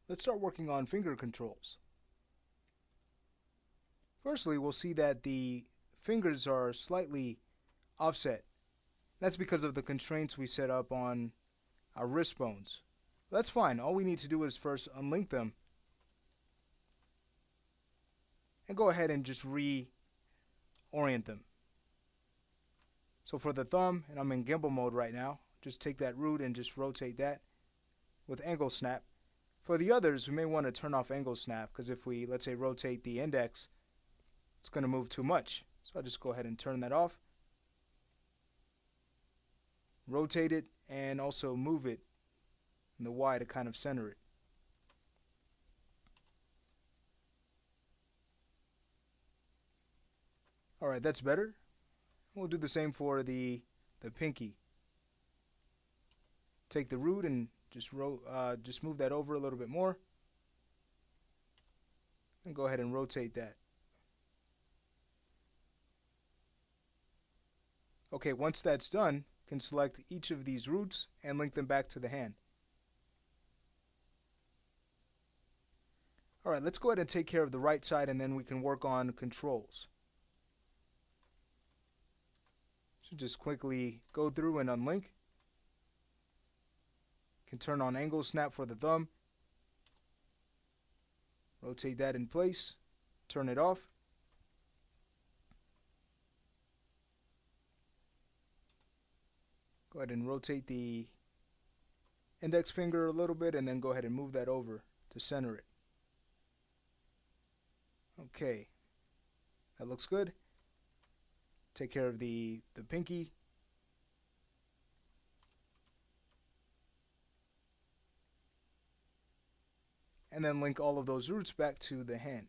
Let's start working on finger controls. Firstly, we'll see that the fingers are slightly offset. That's because of the constraints we set up on our wrist bones. That's fine. All we need to do is first unlink them and go ahead and just reorient them. So for the thumb, and I'm in gimbal mode right now, just take that root and just rotate that with angle snap. For the others, we may want to turn off angle snap because if we, let's say, rotate the index, it's going to move too much. So I'll just go ahead and turn that off. Rotate it and also move it in the Y to kind of center it. Alright, that's better. We'll do the same for the pinky. Take the root and just move that over a little bit more. And go ahead and rotate that. Okay, once that's done, you can select each of these roots and link them back to the hand. Alright, let's go ahead and take care of the right side and then we can work on controls. So just quickly go through and unlink. Can turn on angle snap for the thumb. Rotate that in place. Turn it off. Go ahead and rotate the index finger a little bit and then go ahead and move that over to center it. Okay, that looks good. Take care of the pinky. And then link all of those roots back to the hand.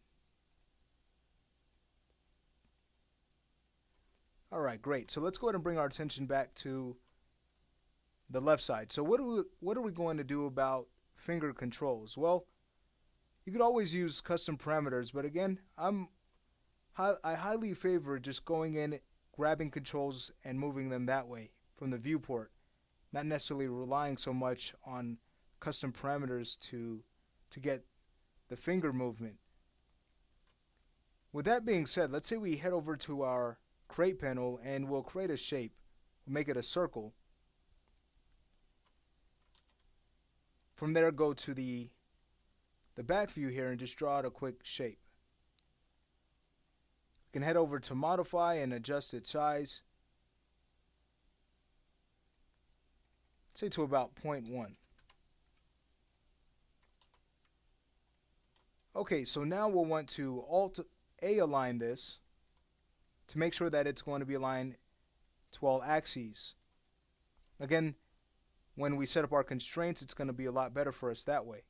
Alright, great. So let's go ahead and bring our attention back to the left side. So what are we going to do about finger controls? Well, you could always use custom parameters, but again, I highly favor just going in, grabbing controls and moving them that way from the viewport, not necessarily relying so much on custom parameters to get the finger movement. With that being said, let's say we head over to our create panel and we'll create a shape. We'll make it a circle. From there, go to the back view here and just draw out a quick shape. You can head over to modify and adjust its size. Say to about 0.1. Okay, so now we'll want to Alt-A align this to make sure that it's going to be aligned to all axes. Again, when we set up our constraints, it's going to be a lot better for us that way.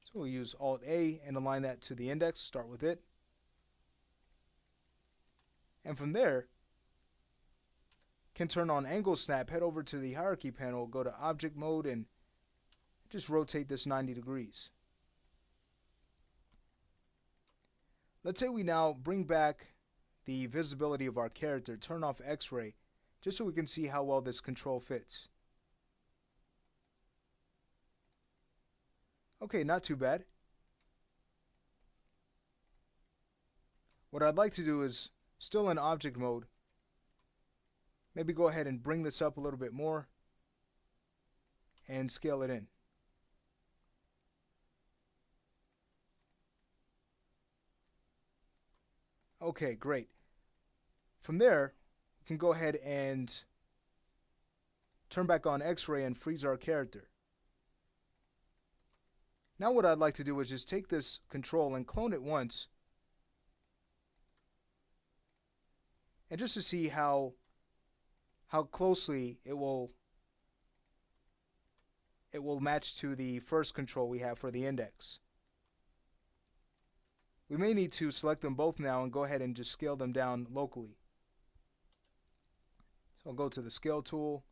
So we'll use Alt-A and align that to the index, start with it. And from there, can turn on angle snap, head over to the hierarchy panel, go to object mode and just rotate this 90 degrees. Let's say we now bring back the visibility of our character, turn off X-ray, just so we can see how well this control fits. Okay, not too bad. What I'd like to do is, still in object mode, maybe go ahead and bring this up a little bit more and scale it in. Okay, great. From there, we can go ahead and turn back on X-ray and freeze our character. Now what I'd like to do is just take this control and clone it once, and just to see how closely it will match to the first control we have for the index. We may need to select them both now and go ahead and just scale them down locally. So I'll go to the scale tool,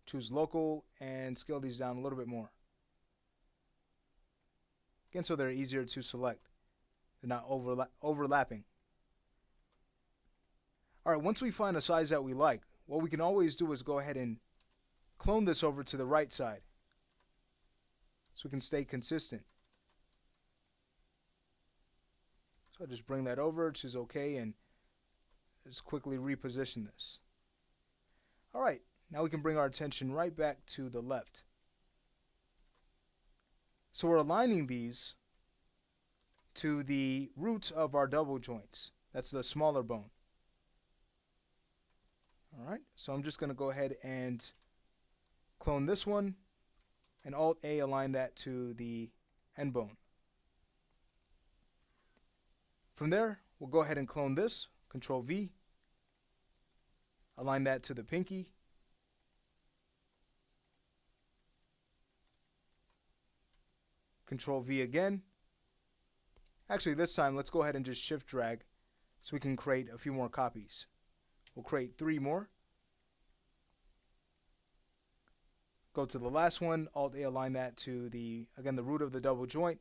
choose local, and scale these down a little bit more. Again, so they're easier to select. They're not overlapping. Alright, once we find a size that we like, what we can always do is go ahead and clone this over to the right side. so we can stay consistent. So I'll just bring that over, choose OK, and just quickly reposition this. Alright, now we can bring our attention right back to the left. So we're aligning these to the roots of our double joints. That's the smaller bone. Alright, so I'm just going to go ahead and clone this one and Alt-A align that to the end bone. From there, we'll go ahead and clone this, Control-V, align that to the pinky, Control-V again. Actually, this time, let's go ahead and just Shift drag so we can create a few more copies. We'll create 3 more. Go to the last one, Alt-A align that to the, again, the root of the double joint.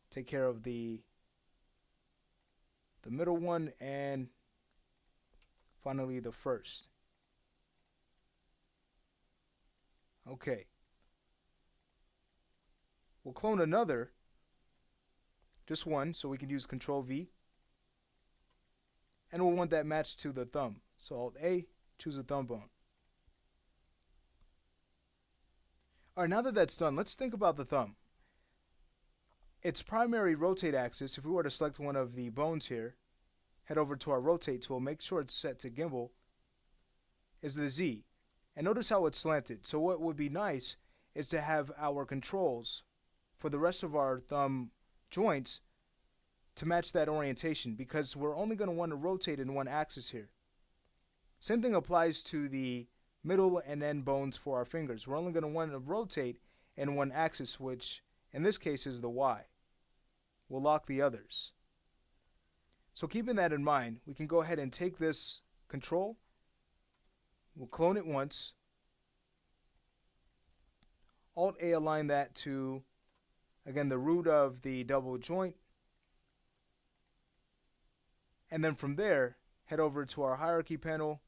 Take care of the middle one, and finally the first. Okay. We'll clone another, just one, so we can use Control-V. And we'll want that matched to the thumb. So Alt-A, choose the thumb bone. Alright, now that that's done, let's think about the thumb. Its primary rotate axis, if we were to select one of the bones here, head over to our rotate tool, make sure it's set to gimbal, is the Z. And notice how it's slanted. So what would be nice is to have our controls for the rest of our thumb joints to match that orientation, because we're only going to want to rotate in one axis here. Same thing applies to the middle and end bones for our fingers. We're only going to want to rotate in one axis, which in this case is the Y. We'll lock the others. So keeping that in mind, we can go ahead and take this control. We'll clone it once. Alt-A align that to, again, the root of the double joint. And then from there, head over to our hierarchy panel,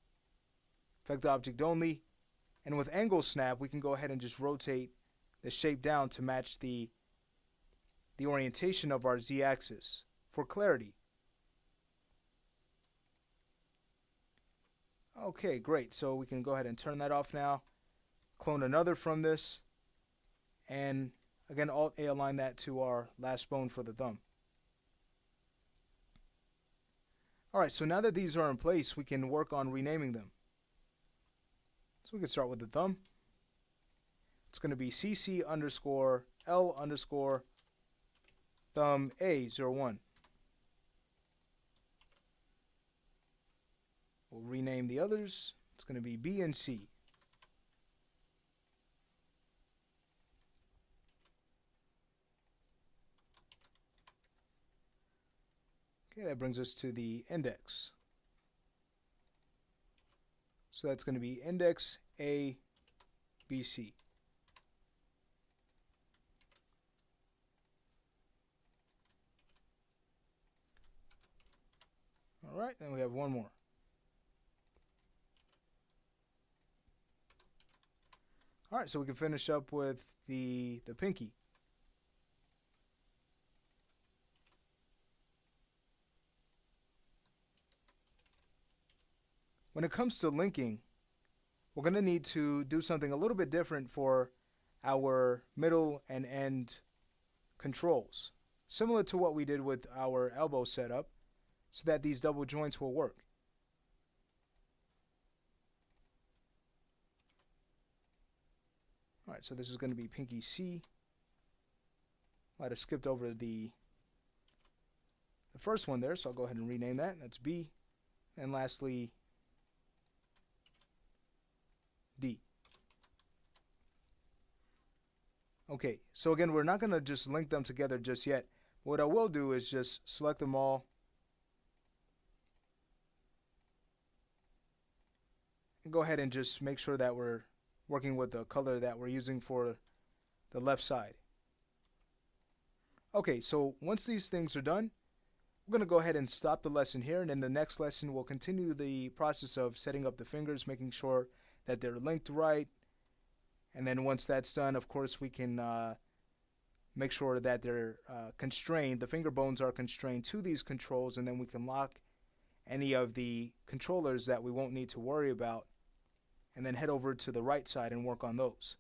Effect Object Only, and with Angle Snap, we can go ahead and just rotate the shape down to match the orientation of our Z-axis for clarity. Okay, great. So we can go ahead and turn that off now. Clone another from this, and again, Alt-A align that to our last bone for the thumb. Alright, so now that these are in place, we can work on renaming them. So we can start with the thumb. It's going to be CC underscore L underscore thumb A01. We'll rename the others. It's going to be B and C. Okay, that brings us to the index. So that's going to be index A, B, C. All right, then we have one more. All right, so we can finish up with the pinky. When it comes to linking, we're going to need to do something a little bit different for our middle and end controls, similar to what we did with our elbow setup, so that these double joints will work. Alright, so this is going to be pinky C. Might have skipped over the first one there, so I'll go ahead and rename that. That's B. And lastly, D. Okay, so again, we're not going to just link them together just yet. What I will do is just select them all and go ahead and just make sure that we're working with the color that we're using for the left side. Okay, so once these things are done, we're going to go ahead and stop the lesson here, and in the next lesson we'll continue the process of setting up the fingers, making sure that they're linked right, And then once that's done, of course, we can make sure that they're constrained. The finger bones are constrained to these controls, and then we can lock any of the controllers that we won't need to worry about, and then head over to the right side and work on those.